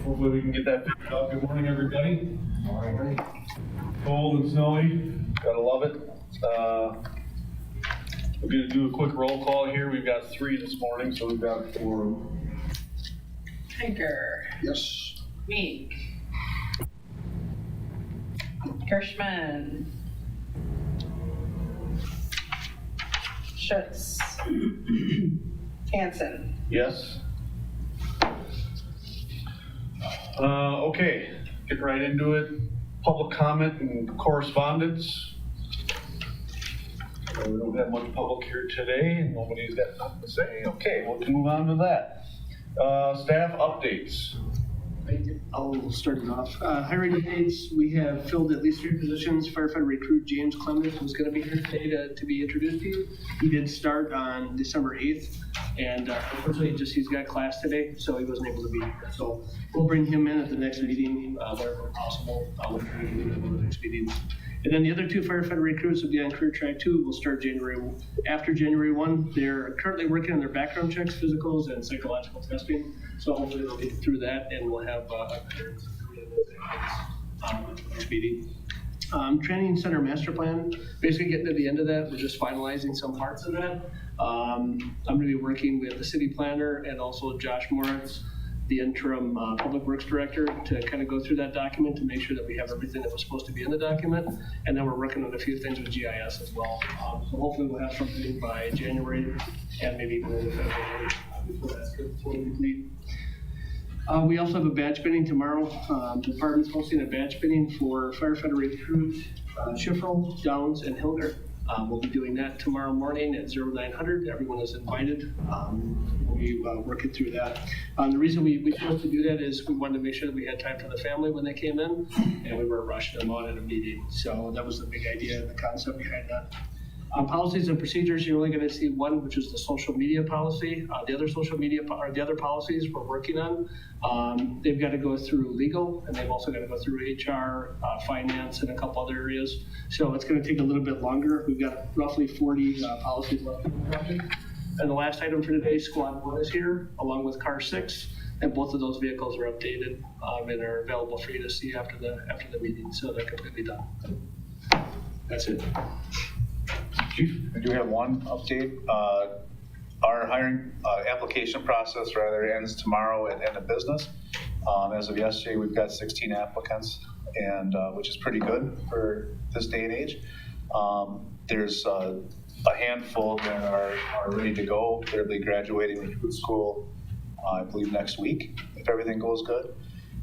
Hopefully we can get that fixed up. Good morning, everybody. Morning. Cold and snowy, gotta love it. We're gonna do a quick roll call here. We've got 3 this morning, so we've got 4. Tinker. Yes. Meek. Kirschman. Schutz. Hanson. Yes. Okay, get right into it. Public comment and correspondence. We don't have much public here today, and nobody's got nothing to say. Okay, we'll move on to that. Staff updates. I'll start it off. Hiring updates, we have filled at least 3 positions. Firefighter recruit James Clemens was going to be here today to be introduced to you. He did start on December 8th, and unfortunately he's got class today, so he wasn't able to be here. So we'll bring him in at the next meeting wherever possible. We'll bring him in at the next meeting. And then the other 2 firefighter recruits will be on career track 2. We'll start after January 1. They're currently working on their background checks, physicals, and psychological testing. So hopefully they'll get through that, and we'll have next meeting. Training center master plan, basically getting to the end of that. We're just finalizing some parts of that. I'm going to be working with the city planner and also Josh Moritz, the interim public works director, to kind of go through that document to make sure that we have everything that was supposed to be in the document. And then we're working on a few things with GIS as well. So hopefully we'll have something by January and maybe even in February before that's fully complete. We also have a badge binning tomorrow. Department's hosting a badge binning for firefighter recruit Schifferl, Downs, and Hilger. We'll be doing that tomorrow morning at 0900. Everyone is invited. We'll be working through that. The reason we chose to do that is we wanted to make sure that we had time for the family when they came in, and we weren't rushing them on in a meeting. So that was the big idea and the concept behind that. Policies and procedures, you're only going to see one, which is the social media policy. The other policies we're working on, they've got to go through legal, and they've also got to go through HR, finance, and a couple other areas. So it's going to take a little bit longer. We've got roughly 40 policies left in the project. And the last item for today, Squad 1 is here, along with Car 6, and both of those vehicles are updated and are available for you to see after the meeting. So they're completely done. That's it. Chief, we do have one update. Our hiring application process ends tomorrow at end of business. As of yesterday, we've got 16 applicants, and which is pretty good for this day and age. There's a handful that are ready to go. They'll be graduating recruit school, I believe, next week, if everything goes good.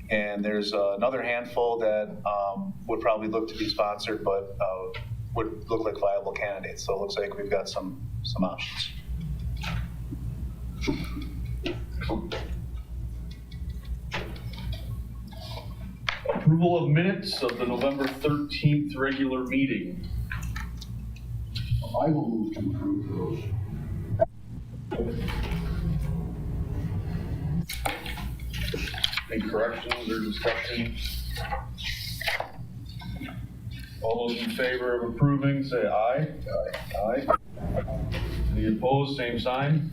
And there's another handful that would probably look to be sponsored, but would look like viable candidates. So it looks like we've got some options. Approval of minutes of the November 13th regular meeting. I will move to approve those. Any corrections or discussion? All those in favor of approving, say aye. Aye. Any opposed, same sign.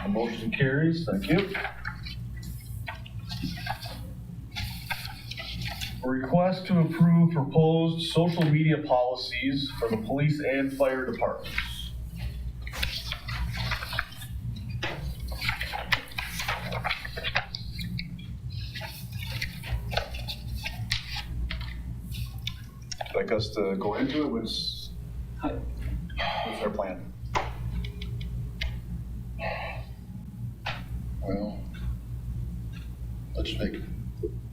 The motion carries. Thank you. A request to approve proposed social media policies for the police and fire departments. Like us to go into it, what's our plan? Well, let's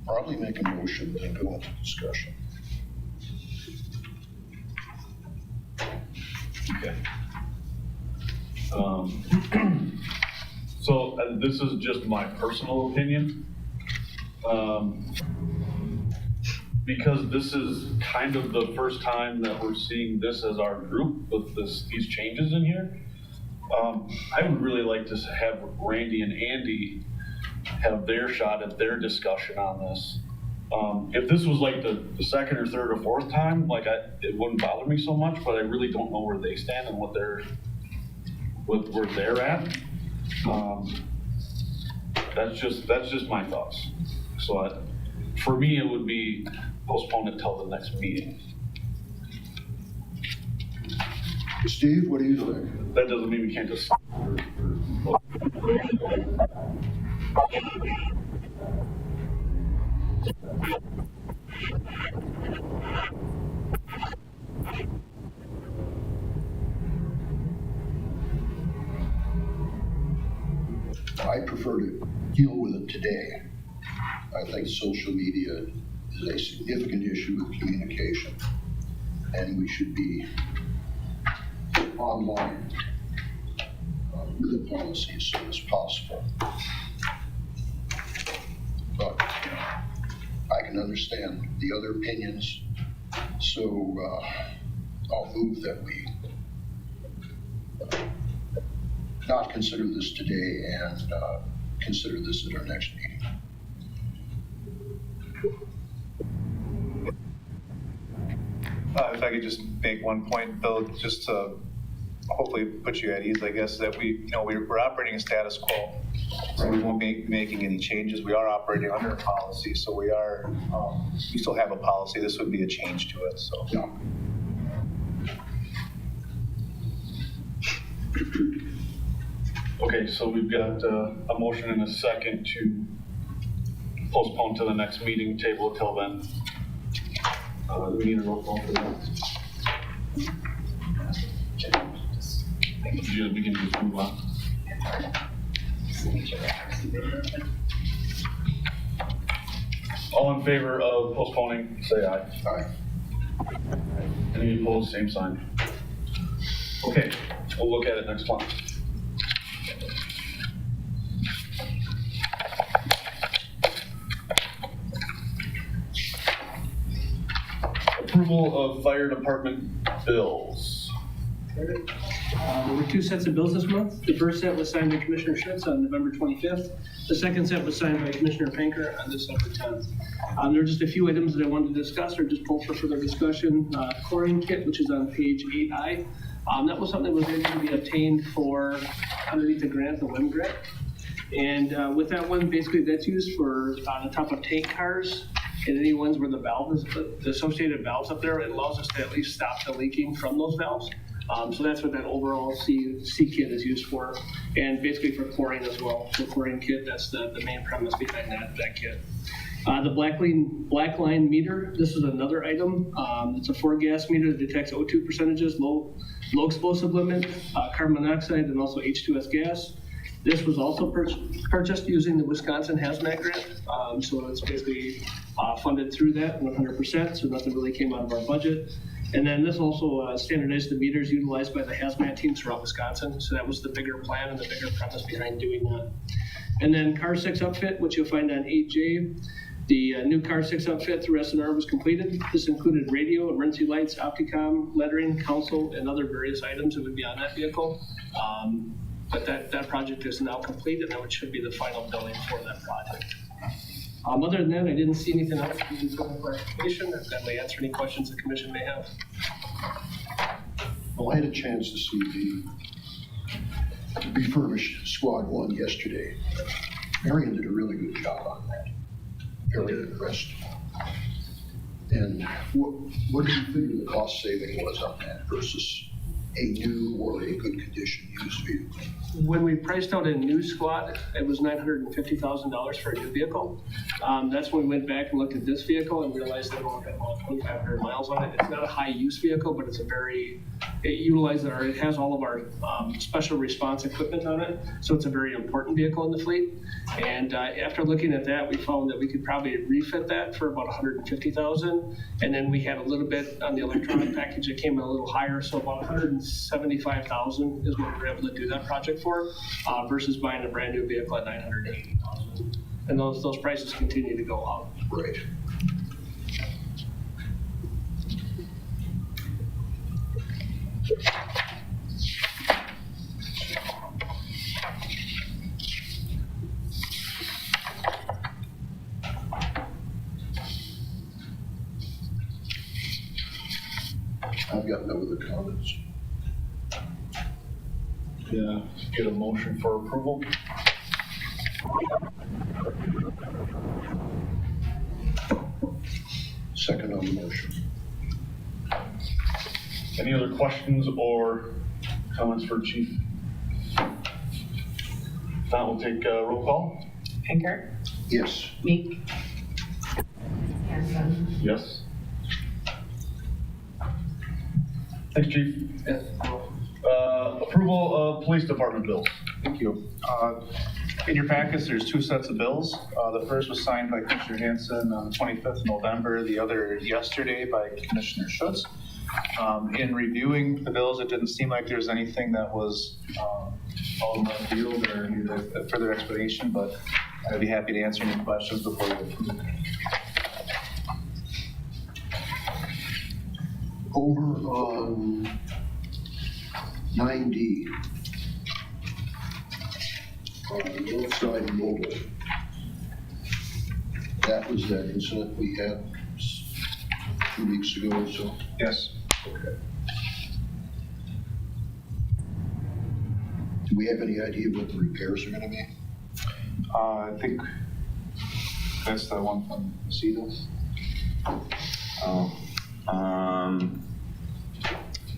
probably make a motion and go into discussion. Okay. So this is just my personal opinion. Because this is kind of the first time that we're seeing this as our group with these changes in here. I would really like to have Randy and Andy have their shot at their discussion on this. If this was like the second or third or fourth time, it wouldn't bother me so much, but I really don't know where they stand and where they're at. That's just my thoughts. So for me, it would be postpone it till the next meeting. Steve, what do you think? That doesn't mean we can't just. I prefer to deal with it today. I think social media is a significant issue with communication, and we should be online with a policy as soon as possible. But I can understand the other opinions, so I'll move that we not consider this today and consider this at our next meeting. If I could just make one point, Bill, just to hopefully put you at ease, I guess, that we're operating in status quo. So we won't be making any changes. We are operating under a policy, so we still have a policy. This would be a change to it, so. Yeah. Okay, so we've got a motion and a second to postpone to the next meeting, table till then. Do we need a roll call for that? Yeah, we can just move on. All in favor of postponing, say aye. Aye. Any opposed, same sign. Okay, we'll look at it next month. Approval of fire department bills. There were two sets of bills this month. The first set was signed by Commissioner Schutz on November 25th. The second set was signed by Commissioner Panker on December 10th. There are just a few items that I wanted to discuss or just pull for further discussion. Chlorine kit, which is on page 8I. That was something that was able to be obtained for underneath the grant, the WIM grant. And with that one, basically that's used for the top of tank cars and any ones where the valve is, the associated valves up there, it allows us to at least stop the leaking from those valves. So that's what that overall C kit is used for, and basically for chlorine as well. The chlorine kit, that's the main premise behind that kit. The black line meter, this is another item. It's a 4-gas meter that detects O2 percentages, low explosive limit, carbon monoxide, and also H2S gas. This was also purchased using the Wisconsin Hazmat Grant, so it's basically funded through that 100%, so nothing really came out of our budget. And then this also standardized the meters utilized by the hazmat teams throughout Wisconsin, so that was the bigger plan and the bigger premise behind doing that. And then Car 6 upfit, which you'll find on 8J. The new Car 6 upfit through SNR was completed. This included radio, emergency lights, Opticom, lettering, console, and other various items that would be on that vehicle. But that project is now complete, and that should be the final billing for that project. Other than that, I didn't see anything else to do for clarification. I've got to answer any questions the commission may have. Well, I had a chance to see the refurbished Squad 1 yesterday. Marion did a really good job on that. Very impressed. And what do you figure the cost saving was on that versus a new or a good condition used vehicle? When we priced out a new Squad, it was $950,000 for a new vehicle. That's when we went back and looked at this vehicle and realized that it only had about 2,500 miles on it. It's not a high use vehicle, but it's it has all of our special response equipment on it. So it's a very important vehicle in the fleet. And after looking at that, we found that we could probably refit that for about $150,000. And then we had a little bit on the electronic package that came in a little higher. So about $175,000 is what we were able to do that project for, versus buying a brand new vehicle at $980,000. And those prices continue to go up. Right. I've got no other comments. Yeah, get a motion for approval. Second on the motion. Any other questions or comments for Chief? Now we'll take a roll call. Pinker, Yes. Meek, Hanson, Yes. Thanks, Chief. Yes. Approval of police department bills. Thank you. In your packets, there's two sets of bills. The first was signed by Commissioner Hanson on the 25th of November, the other yesterday by Commissioner Schutz. In reviewing the bills, it didn't seem like there was anything that was out of left field or needed a further explanation, but I'd be happy to answer any questions before we approve. Over on 9D. Northside Mobile. That was that incident we had 2 weeks ago or so. Yes. Okay. Do we have any idea what the repairs are gonna be? I think that's the one from CETA. Oh,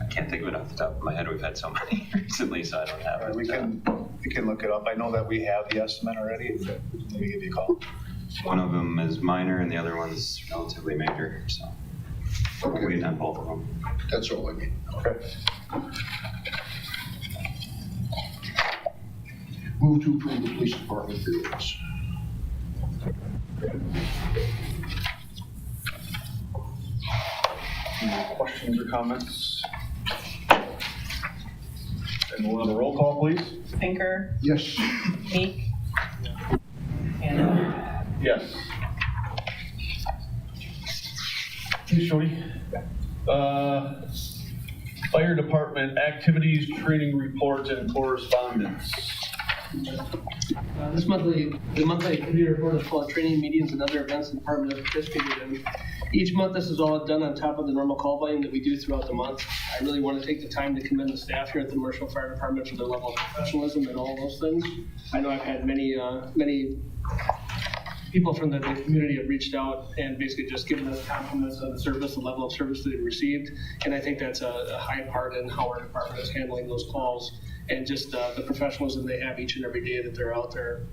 I can't think of it off the top of my head. We've had so many recently, so I don't have it. We can look it up. I know that we have the estimate already, but maybe give you a call. One of them is minor and the other one's relatively major, so we're Okay. waiting on both of them. That's all I need. Okay. Move to approve the police department bills. Any questions or comments? And we'll have a roll call, please. Pinker, Yes. Meek, Hanson, Yes. Hey, Shorty. Fire department activities, training report, and correspondence. The monthly activity report is full of training meetings and other events the department has participated in. Each month, this is all done on top of the normal call volume that we do throughout the month. I really want to take the time to commend the staff here at the Marshfield Fire Department for their level of professionalism and all those things. I know I've had many people from the community have reached out and basically just given us compliments on the service, the level of service that they've received. And I think that's a high part in how our department is handling those calls and just the professionalism they have each and every day that they're out there.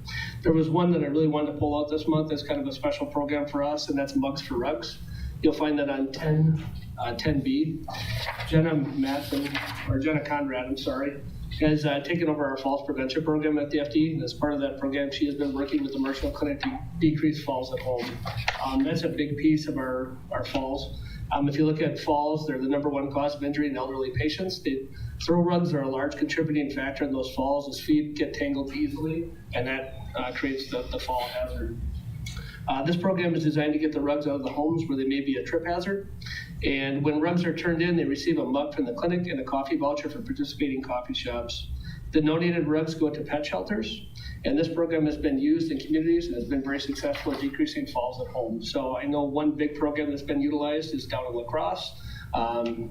There was one that I really wanted to pull out this month as kind of a special program for us, and that's Mugs for Rugs. You'll find that on 10B. Jenna Conrad, has taken over our falls prevention program at the FD. And as part of that program, she has been working with the Marshfield Clinic to decrease falls at home. That's a big piece of our falls. If you look at falls, they're the #1 cause of injury in elderly patients. Throw rugs are a large contributing factor in those falls as feet get tangled easily, and that creates the fall hazard. This program is designed to get the rugs out of the homes where they may be a trip hazard. And when rugs are turned in, they receive a mug from the clinic and a coffee voucher for participating coffee shops. The donated rugs go to pet shelters. And this program has been used in communities and has been very successful at decreasing falls at home. So I know one big program that's been utilized is down in La Crosse.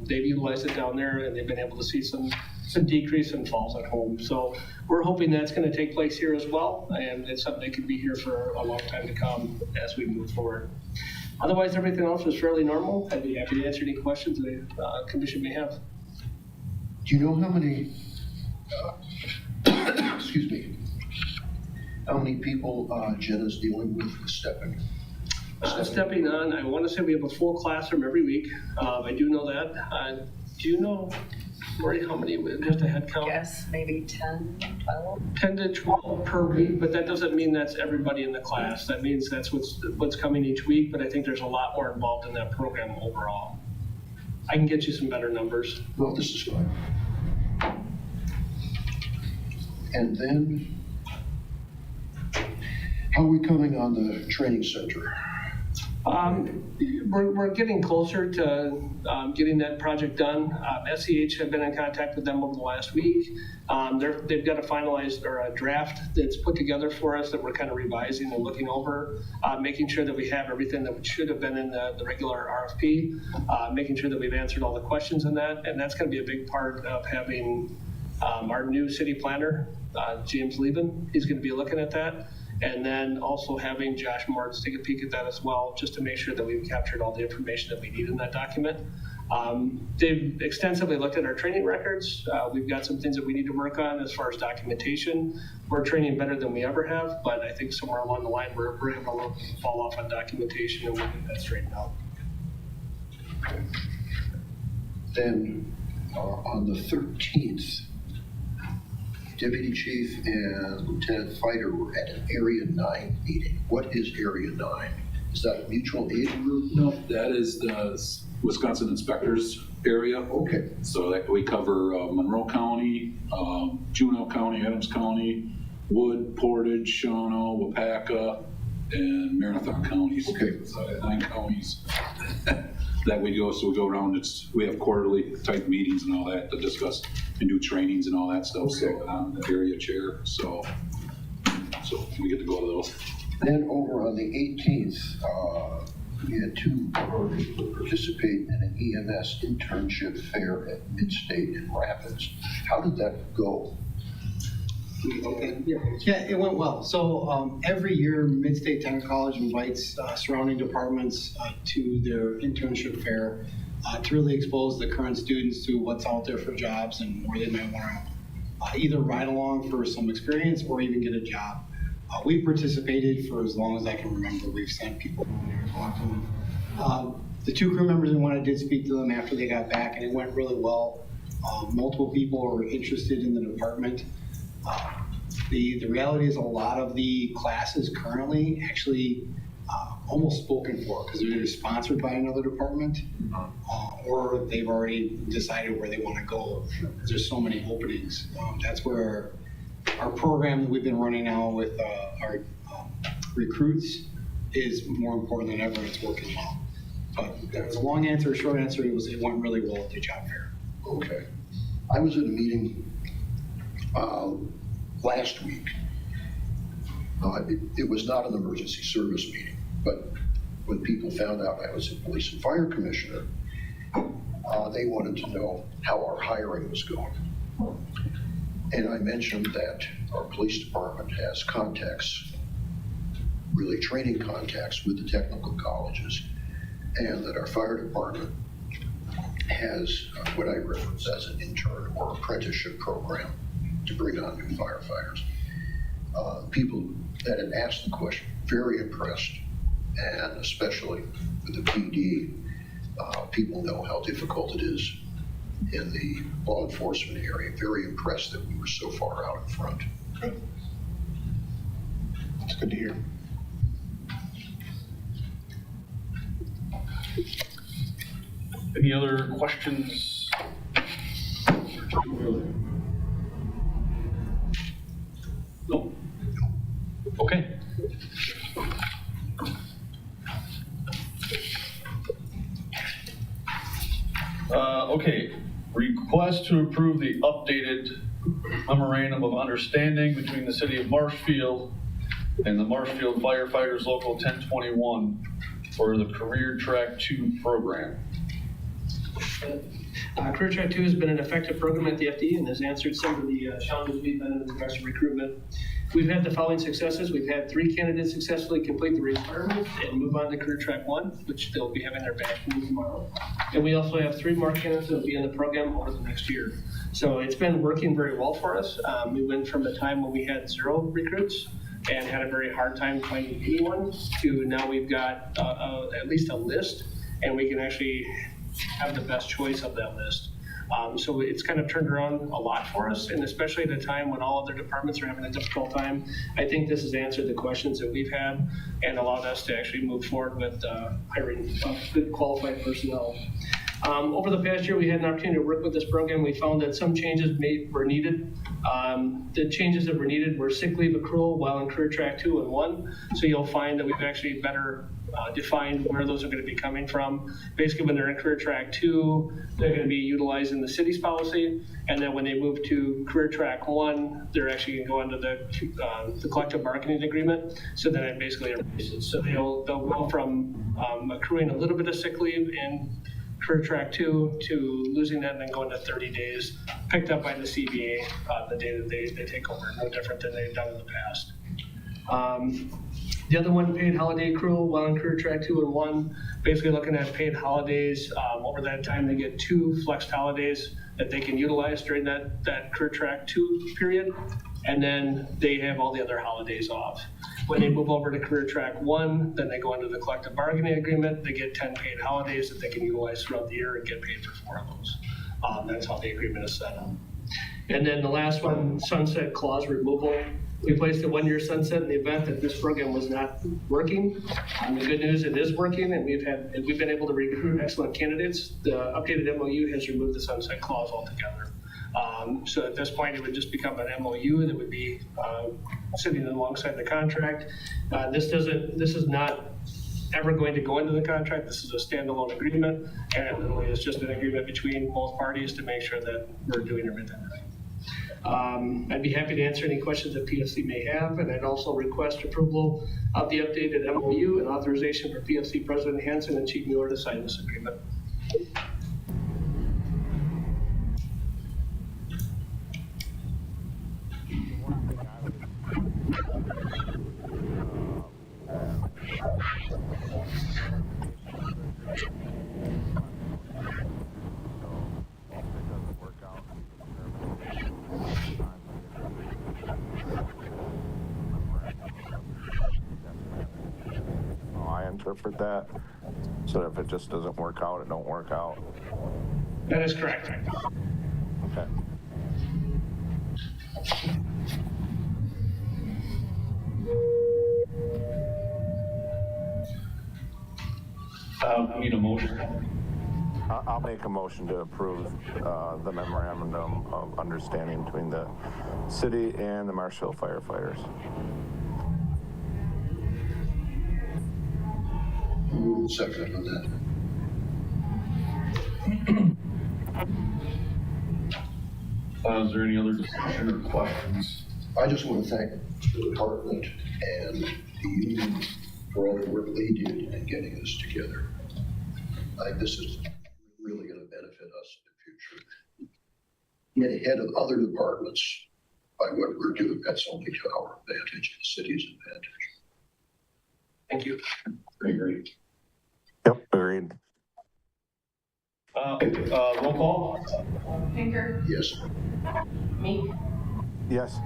They've utilized it down there and they've been able to see some decrease in falls at home. So we're hoping that's going to take place here as well. And it's something that could be here for a long time to come as we move forward. Otherwise, everything else is fairly normal. I'd be happy to answer any questions the commission may have. Do you know how many, excuse me, how many people Jenna's dealing with stepping? Stepping on, I want to say we have a full classroom every week. I do know that. Do you know, Lori, how many, just a head count? Yes, maybe 10, 12. 10 to 12 per week, but that doesn't mean that's everybody in the class. That means that's what's coming each week, but I think there's a lot more involved in that program overall. I can get you some better numbers. Well, this is fine. And then, how are we coming on the training center? We're getting closer to getting that project done. SEH have been in contact with them over the last week. They've got a finalized or a draft that's put together for us that we're kind of revising and looking over, making sure that we have everything that should have been in the regular RFP, making sure that we've answered all the questions in that. And that's going to be a big part of having our new city planner, James Leben. He's going to be looking at that. And then also having Josh Moritz take a peek at that as well, just to make sure that we've captured all the information that we need in that document. They've extensively looked at our training records. We've got some things that we need to work on as far as documentation. We're training better than we ever have, but I think somewhere along the line, we're having a little fall off on documentation, and we'll get that straightened out. Then, on the 13th, Deputy Chief and Lieutenant Fighter were at an Area 9 meeting. What is Area 9? Is that a mutual aid group? No, that is the Wisconsin Inspectors area. Okay. So that we cover Monroe County, Juneau County, Adams County, Wood, Portage, Shawano, Wapaka, and Marathon counties. Okay. So 9 counties that we go. So we go around. We have quarterly type meetings and all that to discuss and do trainings and all that stuff. Okay. So I'm the area chair. So we get to go to those. Then over on the 18th, we had 2 parties participate in an EMS internship fair at Midstate in Rapids. How did that go? Okay. Yeah, it went well. So every year, Mid-State Technical College invites surrounding departments to their internship fair to really expose the current students to what's out there for jobs and where they might want to either ride along for some experience or even get a job. We've participated for as long as I can remember. We've sent people in there to talk to them. The 2 crew members and one, I did speak to them after they got back, and it went really well. Multiple people were interested in the department. The reality is a lot of the classes currently actually almost spoken for because they're either sponsored by another department or they've already decided where they want to go. There's so many openings. That's where our program that we've been running now with our recruits is more important than ever. It's working well. But that was a long answer. A short answer, it went really well at the job fair. Okay. I was at a meeting last week. It was not an emergency service meeting, but when people found out I was a police and fire commissioner, they wanted to know how our hiring was going. And I mentioned that our police department has contacts, really training contacts with the technical colleges, and that our fire department has what I reference as an intern or apprenticeship program to bring on new firefighters. People that had asked the question, very impressed, and especially with the PD, people know how difficult it is in the law enforcement area. Very impressed that we were so far out in front. Good. That's good to hear. Any other questions? Nope. Okay. Okay, request to approve the updated memorandum of understanding between the city of Marshfield and the Marshfield Firefighters Local 1021 for the Career Track 2 program. Career Track 2 has been an effective program at the FD and has answered some of the challenges we've had in regards to recruitment. We've had the following successes. We've had 3 candidates successfully complete the requirement and move on to Career Track 1, which they'll be having their badge moved tomorrow. And we also have 3 more candidates that will be in the program over the next year. So it's been working very well for us. We went from the time when we had 0 recruits and had a very hard time finding anyone to now we've got at least a list, and we can actually have the best choice of that list. So it's kind of turned around a lot for us, and especially at a time when all other departments are having a difficult time. I think this has answered the questions that we've had and allowed us to actually move forward with hiring good qualified personnel. Over the past year, we had an opportunity to work with this program. We found that some changes were needed. The changes that were needed were sick leave accrual while in Career Track 2 and 1. So you'll find that we've actually better defined where those are going to be coming from. Basically, when they're in Career Track 2, they're going to be utilizing the city's policy. And then when they move to Career Track 1, they're actually going to go under the collective bargaining agreement. So then it basically erases. So they'll go from accruing a little bit of sick leave in Career Track 2 to losing that and then going to 30 days, picked up by the CBA the day that they take over. No different than they've done in the past. The other one, paid holiday accrual, while in career track 2 and 1, basically looking at paid holidays. Over that time, they get 2 flexed holidays that they can utilize during that career track 2 period. And then they have all the other holidays off. When they move over to career track 1, then they go into the collective bargaining agreement. They get 10 paid holidays that they can utilize throughout the year and get paid for 4 of those. That's how the agreement is set up. And then the last one, sunset clause removal. We placed a 1-year sunset in the event that this program was not working. The good news, it is working, and we've been able to recruit excellent candidates. The updated MOU has removed the sunset clause altogether. So at this point, it would just become an MOU that would be sitting alongside the contract. This is not ever going to go into the contract. This is a standalone agreement, and it literally is just an agreement between both parties to make sure that we're doing everything right. I'd be happy to answer any questions that PFC may have, and I'd also request approval of the updated MOU and authorization for PFC President Hansen and Chief Mueller to sign this agreement. I interpret that, so if it just doesn't work out, it don't work out. That is correct. Okay. Need a motion. I'll make a motion to approve the memorandum of understanding between the city and the Marshfield firefighters. Move second on that. Is there any other discussion or questions? I just want to thank the department and the union for all the work they did in getting this together. This is really going to benefit us in the future. Get ahead of other departments by what we're doing. That's only to our advantage, the city's advantage. Thank you. Very great. Yep, agreed. Roll call? Pinker, Yes. Meek, Yes.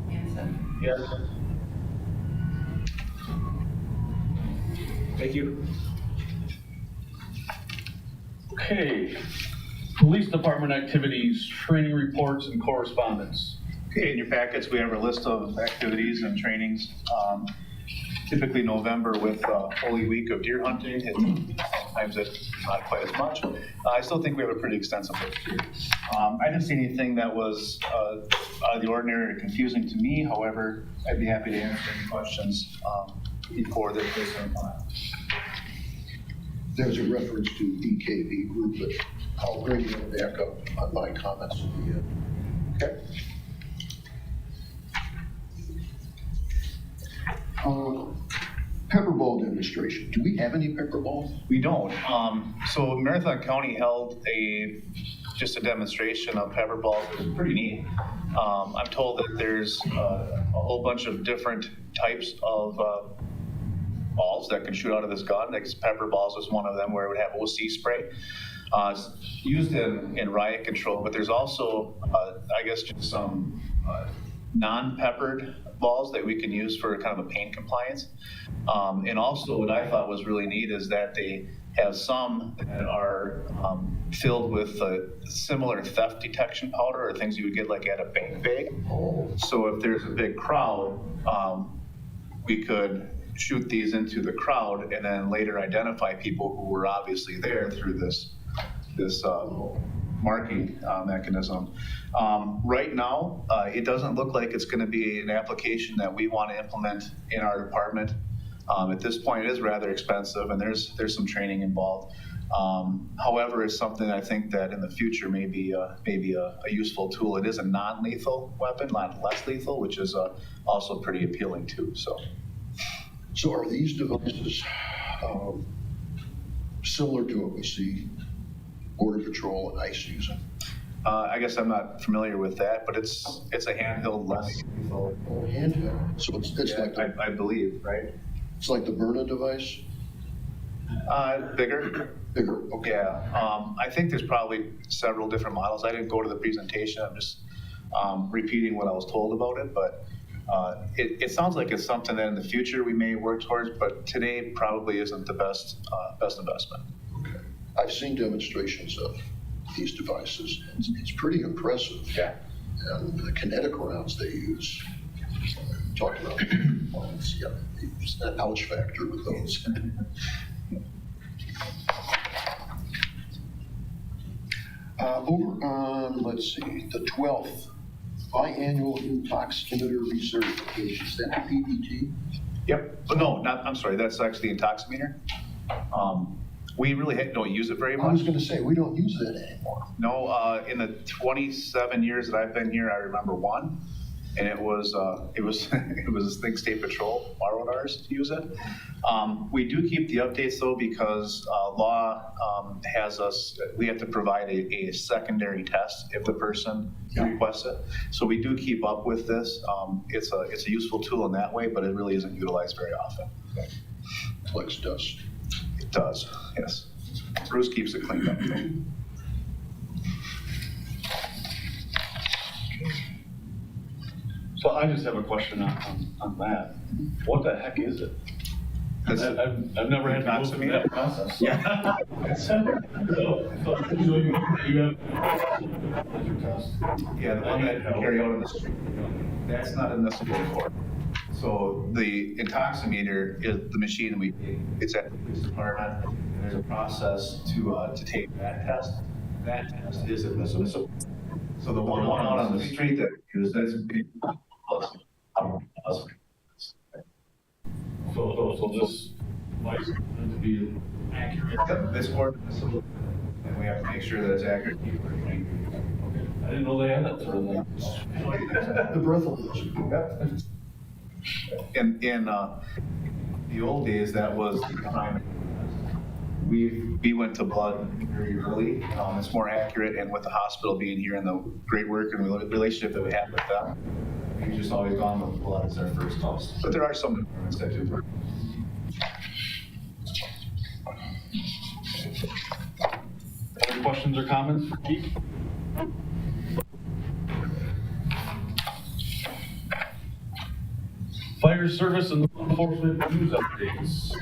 Hanson. Yes. Thank you. Okay. Police Department activities, training reports, and correspondence. Okay, in your packets, we have a list of activities and trainings. Typically November with Holy Week of deer hunting, sometimes it's not quite as much. I still think we have a pretty extensive list here. I didn't see anything that was out of the ordinary or confusing to me. However, I'd be happy to answer any questions before this is on. There's a reference to DKB group, but I'll bring it back up on my comments at the end. Okay. Pepperball demonstration. Do we have any pepperballs? We don't. So Marathon County held just a demonstration of pepper balls. It was pretty neat. I'm told that there's a whole bunch of different types of balls that can shoot out of this gun. Like pepper balls is one of them, where it would have OC spray. It's used in riot control, but there's also, I guess, just some non-peppered balls that we can use for kind of a paint compliance. And also what I thought was really neat is that they have some that are filled with similar theft detection powder or things you would get like at a bank bag. So if there's a big crowd, we could shoot these into the crowd and then later identify people who were obviously there through this marking mechanism. Right now, it doesn't look like it's going to be an application that we want to implement in our department. At this point, it is rather expensive, and there's some training involved. However, it's something I think that in the future may be a useful tool. It is a non-lethal weapon, not less lethal, which is also pretty appealing too. So are these devices similar to what we see Border Patrol and ICE using? I guess I'm not familiar with that, but it's a handheld lens. Oh, handheld, so it's like, I believe, right? it's like the Byrna device, Bigger. bigger, okay. Yeah, I think there's probably several different models. I didn't go to the presentation. I'm just repeating what I was told about it, but it sounds like it's something that in the future we may work towards, but today probably isn't the best investment. Okay. I've seen demonstrations of these devices. It's pretty impressive. Yeah. And the kinetic rounds they use, talk about, yeah, it's that ouch factor with those. Over on, let's see, the 12th, biannual intoximeter recertification, is that PBT? Yep. But no, I'm sorry. That's actually the intoximeter. We really don't use it very I was much. gonna say, we don't use that anymore. No, in the 27 years that I've been here, I remember one, and it was Think State Patrol borrowed ours to use it. We do keep the updates though because law has us. We have to provide a secondary test if the person requests it. So we do keep up with this. It's a useful tool in that way, but it really isn't utilized very often. Collects dust. It does, yes. Bruce keeps it cleaned up though. So I just have a question on that. What the heck is it? I've never had to go through that process. Yeah. So you have your test. Yeah, the one that you carry out in the street. That's not in this report. So the intoximeter is the machine it's at the police department, and there's a process to take that test. That test is admissible. So the one out on the street that is, that's So this might to be accurate. this court, and we have to make sure that it's accurate. I didn't know they had that sort of thing. The breathalyzer. In the old days, that was the primary. We went to blood very early. It's more accurate, and with the hospital being here and the great work and relationship that we have with them, we've just always gone with blood as our first test. But there are some departments that do. Other questions or comments for Keith? Fire service and law enforcement news updates.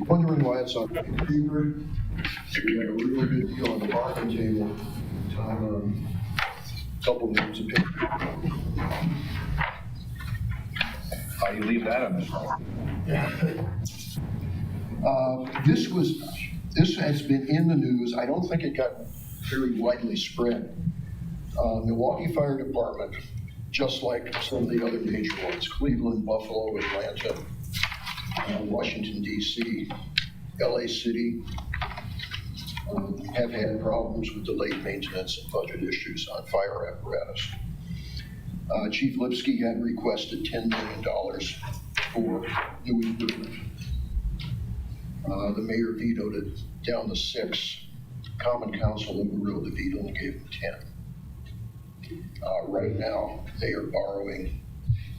Wondering why it's on paper. We had a really good deal on the bargain table. Tom, couple names of paper. You leave that on the shelf. This has been in the news. I don't think it got very widely spread. Milwaukee Fire Department, just like some of the other major ones, Cleveland, Buffalo, Atlanta, Washington, D.C., L.A. City, have had problems with delayed maintenance and budget issues on fire apparatus. Chief Lipsky had requested $10 million for new equipment. The mayor vetoed it down to 6. Common Council overruled the veto and gave him 10. Right now, they are borrowing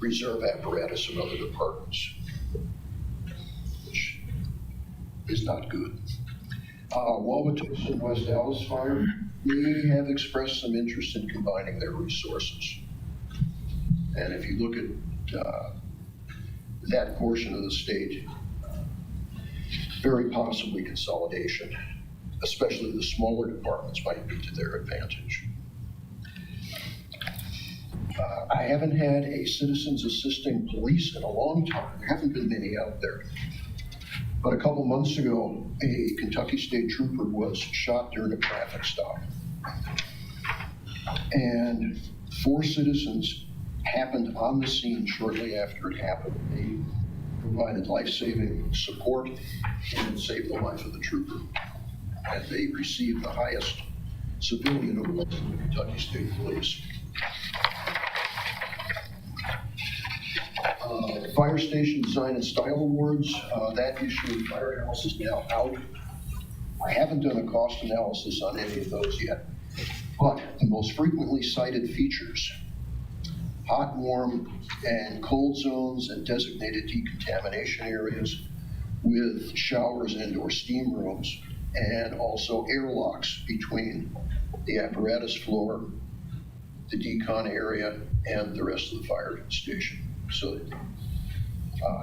reserve apparatus from other departments, which is not good. Wauwatosa and West Dallas Fire may have expressed some interest in combining their resources. And if you look at that portion of the state, very possibly consolidation, especially the smaller departments, might be to their advantage. I haven't had a citizens assisting police in a long time. There haven't been many out there. But a couple months ago, a Kentucky State Trooper was shot during a traffic stop. And 4 citizens happened on the scene shortly after it happened. They provided life-saving support and saved the life of the trooper. And they received the highest civilian award from the Kentucky State Police. Fire Station Design and Style Awards, that issue of Firehouse is now out I haven't done a cost analysis on any of those yet, but the most frequently cited features: hot, warm, and cold zones and designated decontamination areas with showers and/or steam rooms, and also airlocks between the apparatus floor, the decon area, and the rest of the fire station, so that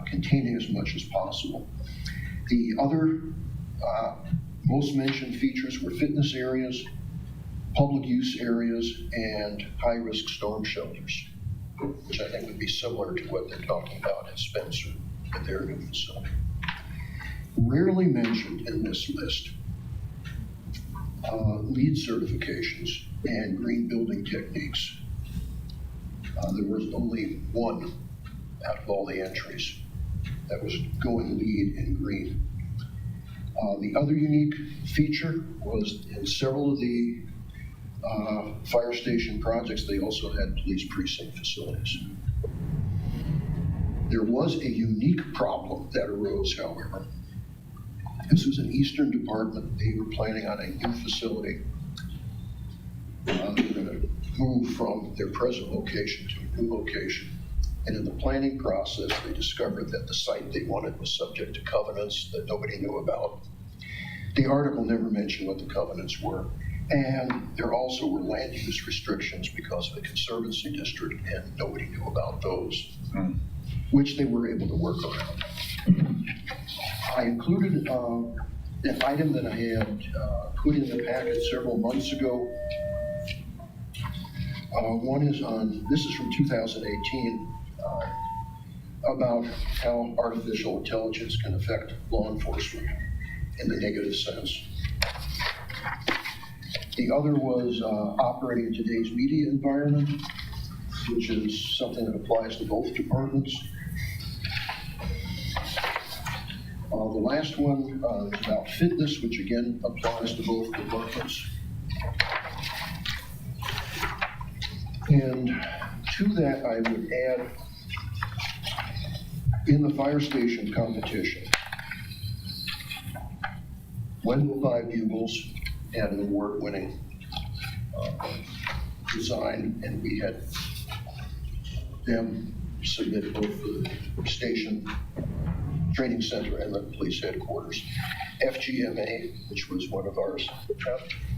containing as much as possible. The other most mentioned features were fitness areas, public use areas, and high-risk storm shelters, which I think would be similar to what they're talking about at Spencer at their new facility. Rarely mentioned in this list, LEED certifications and green building techniques. There was only one out of all the entries that was going LEED and green. The other unique feature was in several of the fire station projects, they also had police precinct facilities. There was a unique problem that arose, however. This was an Eastern department. They were planning on a new facility. They were going to move from their present location to a new location. And in the planning process, they discovered that the site they wanted was subject to covenants that nobody knew about. The article never mentioned what the covenants were. And there also were land use restrictions because of the conservancy district, and nobody knew about those, which they were able to work around. I included an item that I had put in the packet several months ago. One is this is from 2018, about how artificial intelligence can affect law enforcement in the negative sense. The other was operating in today's media environment, which is something that applies to both departments. The last one is about fitness, which again applies to both departments. And to that, I would add, in the fire station competition, Wendell 5 Bugles had an award-winning design, and we had them submit both the station training center and the police headquarters. FGMA, which was one of ours,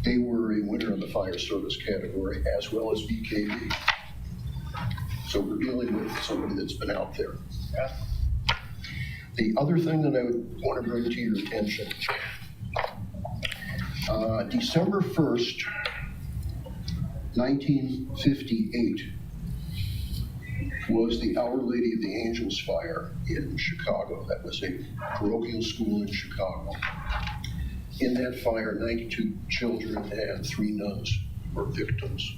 they were a winner in the fire service category, as well as BKB. So we're dealing with somebody that's been out there. The other thing that I would want to bring to your attention, December 1st, 1958, was the Our Lady of the Angels fire in Chicago. That was a parochial school in Chicago. In that fire, 92 children and 3 nuns were victims.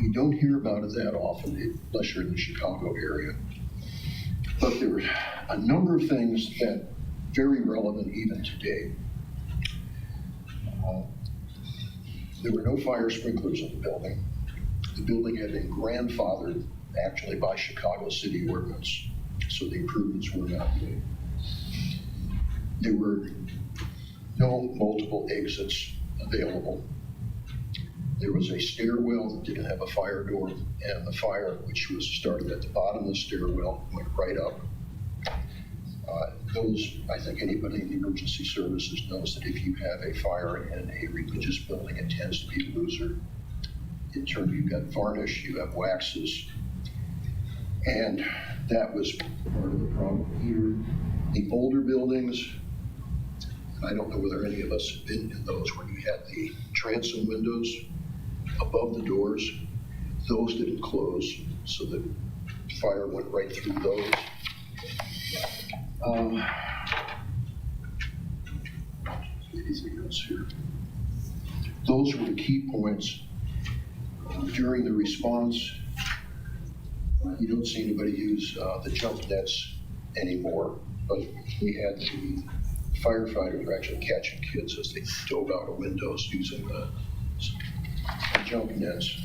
You don't hear about it that often, unless you're in the Chicago area. But there were a number of things that are very relevant even today. There were no fire sprinklers in the building. The building had been grandfathered actually by Chicago city ordinance, so the improvements were not made. There were no multiple exits available. There was a stairwell that didn't have a fire door, and the fire, which was started at the bottom of the stairwell, went right up. I think anybody in the emergency services knows that if you have a fire in a religious building, it tends to be a loser. In terms, you've got varnish, you have waxes, and that was part of the problem here. The older buildings, I don't know whether any of us have been in those where you had the transom windows above the doors. Those didn't close, so the fire went right through those. Anything else here? Those were the key points. During the response, you don't see anybody use the jump nets anymore, but we had the firefighters were actually catching kids as they dove out of windows using the jump nets.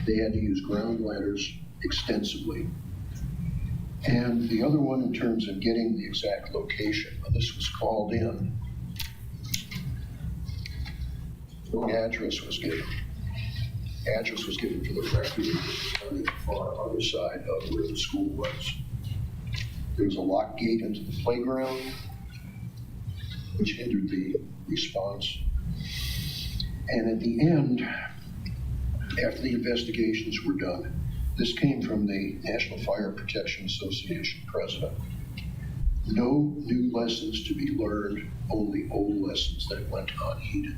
They had to use ground ladders extensively. And the other one, in terms of getting the exact location, when this was called in, no address was given. Address was given for the rectory on the far other side of where the school was. There was a locked gate into the playground, which hindered the response. And at the end, after the investigations were done, this came from the National Fire Protection Association president. No new lessons to be learned, only old lessons that went unheeded.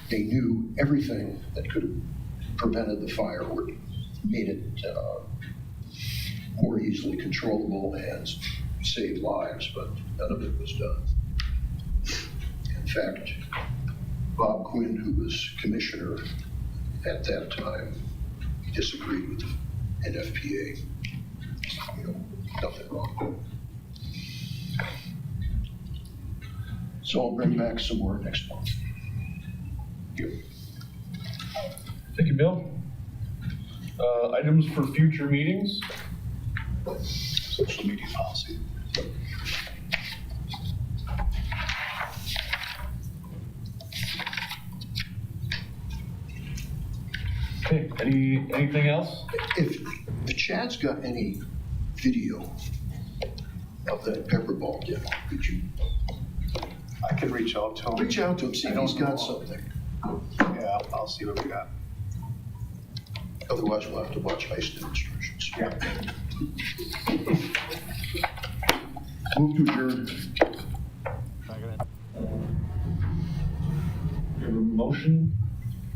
They knew everything that could have prevented the fire or made it more easily controllable and saved lives, but none of it was done. In fact, Bob Quinn, who was commissioner at that time, disagreed with NFPA. You know, nothing wrong. So I'll bring back some more next month. Thank you, Bill. Items for future meetings. Social media policy. Okay, anything else? If Chad's got any video of that pepper ball demo, could you I can reach out to him. reach out to him, see I if don't he's got know. something? Yeah, I'll see what we got. Otherwise, we'll have to watch ice demonstrations. Yeah. Move to adjourn. We have a motion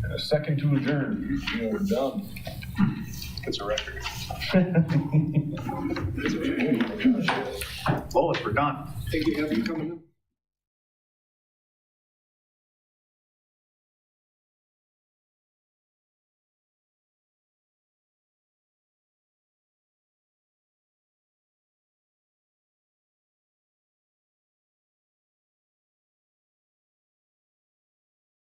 and a second to adjourn. We're done. It's a record. Lois, we're done. Thank you, have you coming in.